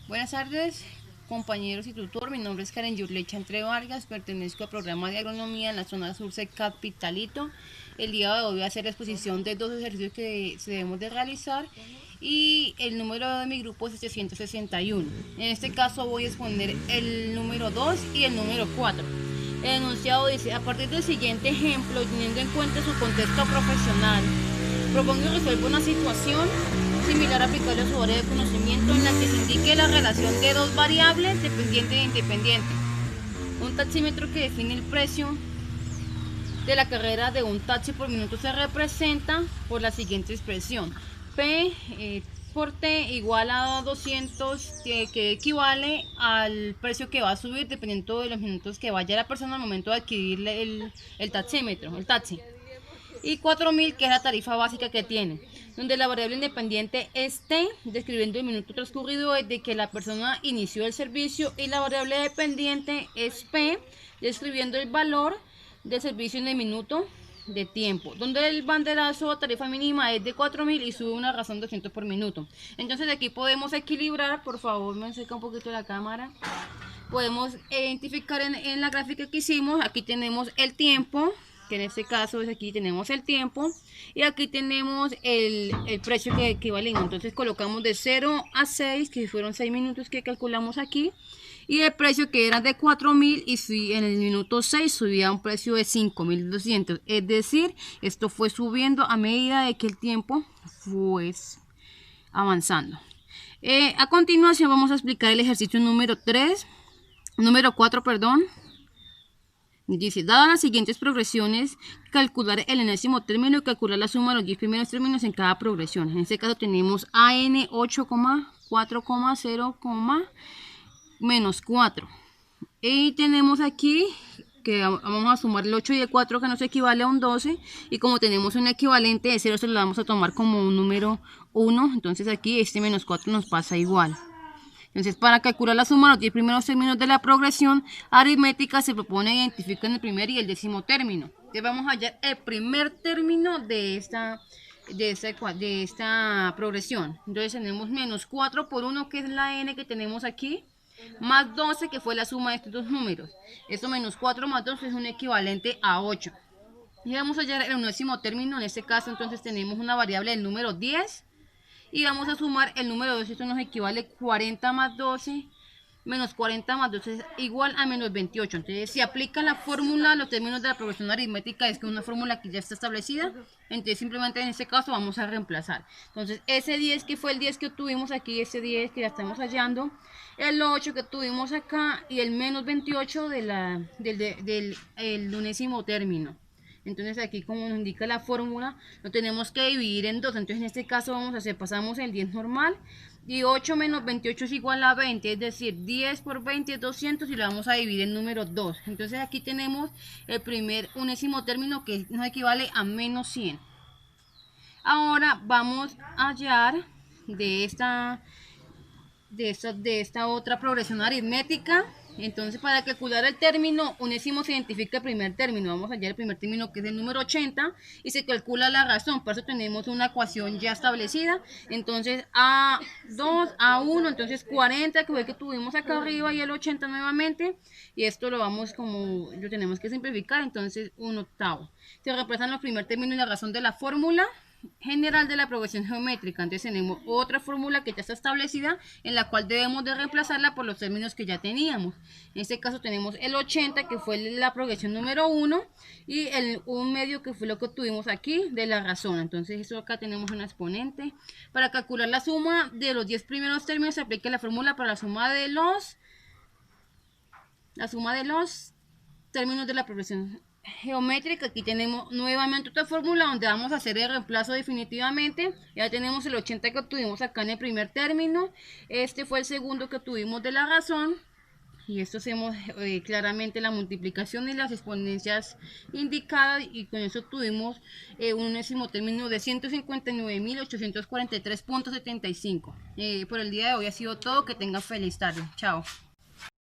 Buenas tardes, compañeros y tutor. Mi nombre es Karen Yurlecha Entre Vargas, pertenezco al programa de agronomía en la zona sur de Capitalito. El día de hoy voy a hacer la exposición de dos ejercicios que debemos de realizar y el número de mi grupo es 761. En este caso voy a exponer el número 2 y el número 4. El enunciado dice: a partir del siguiente ejemplo, teniendo en cuenta su contexto profesional, propongo y resuelvo una situación similar aplicable a su área de conocimiento en la que se indique la relación de dos variables dependiente e independiente. Un taxímetro que define el precio de la carrera de un taxi por minuto se representa por la siguiente expresión: P por T igual a 200, que equivale al precio que va a subir dependiendo de los minutos que vaya la persona al momento de adquirir el taxímetro, el taxi. Y 4000, que es la tarifa básica que tiene, donde la variable independiente es T, describiendo el minuto transcurrido desde que la persona inició el servicio, y la variable dependiente es P, describiendo el valor del servicio en el minuto de tiempo, donde el banderazo o tarifa mínima es de 4000 y sube una razón de 200 por minuto. Entonces aquí podemos equilibrar. Por favor, me acerca un poquito la cámara. Podemos identificar en la gráfica que hicimos, aquí tenemos el tiempo, que en este caso es aquí tenemos el tiempo, y aquí tenemos el precio que equivale. Entonces colocamos de 0 a 6, que fueron 6 minutos que calculamos aquí, y el precio que era de 4000, y en el minuto 6 subía a un precio de 5200, es decir, esto fue subiendo a medida de que el tiempo fue avanzando. A continuación vamos a explicar el ejercicio número 4, perdón. Dice: dadas las siguientes progresiones, calcular el enésimo término y calcular la suma de los 10 primeros términos en cada progresión. En este caso tenemos AN 8,4,0, menos 4. Y tenemos aquí que vamos a sumar el 8 y el 4, que nos equivale a un 12. Y como tenemos un equivalente de 0, se lo vamos a tomar como un número 1. Entonces aquí este menos 4 nos pasa igual. Entonces, para calcular la suma de los 10 primeros términos de la progresión aritmética, se propone identificar el primer y el décimo término. Entonces vamos a hallar el primer término de esta progresión. Entonces tenemos menos 4 por 1, que es la n que tenemos aquí, más 12, que fue la suma de estos dos números. Esto menos 4 más 2 es un equivalente a 8. Y vamos a hallar el unésimo término. En este caso entonces tenemos una variable del número 10. Y vamos a sumar el número 2, esto nos equivale 40 más 12, menos 40 más 12 es igual a menos 28. Entonces, si aplica la fórmula, los términos de la progresión aritmética, es que es una fórmula que ya está establecida. Entonces, simplemente en este caso vamos a reemplazar. Entonces, ese 10 que fue el 10 que obtuvimos aquí, ese 10 que ya estamos hallando, el 8 que tuvimos acá y el menos 28 del unésimo término. Entonces aquí, como nos indica la fórmula, lo tenemos que dividir en 2. Entonces en este caso vamos a hacer, pasamos el 10 normal, y 8 menos 28 es igual a 20, es decir, 10 por 20 es 200, y lo vamos a dividir en número 2. Entonces aquí tenemos el primer unésimo término, que nos equivale a menos 100. Ahora vamos a hallar de esta otra progresión aritmética. Entonces, para calcular el término unésimo se identifica el primer término. Vamos a hallar el primer término, que es el número 80, y se calcula la razón. Por eso tenemos una ecuación ya establecida. Entonces, A2, A1, entonces 40, que fue el que tuvimos acá arriba, y el 80 nuevamente. Y esto lo tenemos que simplificar. Entonces, 1/8. Se reemplazan los primer término y la razón de la fórmula general de la progresión geométrica. Entonces tenemos otra fórmula que ya está establecida, en la cual debemos de reemplazarla por los términos que ya teníamos. En este caso tenemos el 80, que fue la progresión número 1, y el 1/2, que fue lo que obtuvimos aquí de la razón. Entonces esto acá tenemos un exponente. Para calcular la suma de los 10 primeros términos se aplica la fórmula para la suma de los términos de la progresión geométrica. Aquí tenemos nuevamente otra fórmula donde vamos a hacer el reemplazo definitivamente. Ya tenemos el 80 que obtuvimos acá en el primer término, este fue el segundo que obtuvimos de la razón, y esto hacemos claramente la multiplicación y las exponencias indicadas, y con eso obtuvimos un unésimo término de 159.843.75. Por el día de hoy ha sido todo. Que tengan feliz tarde. Chao.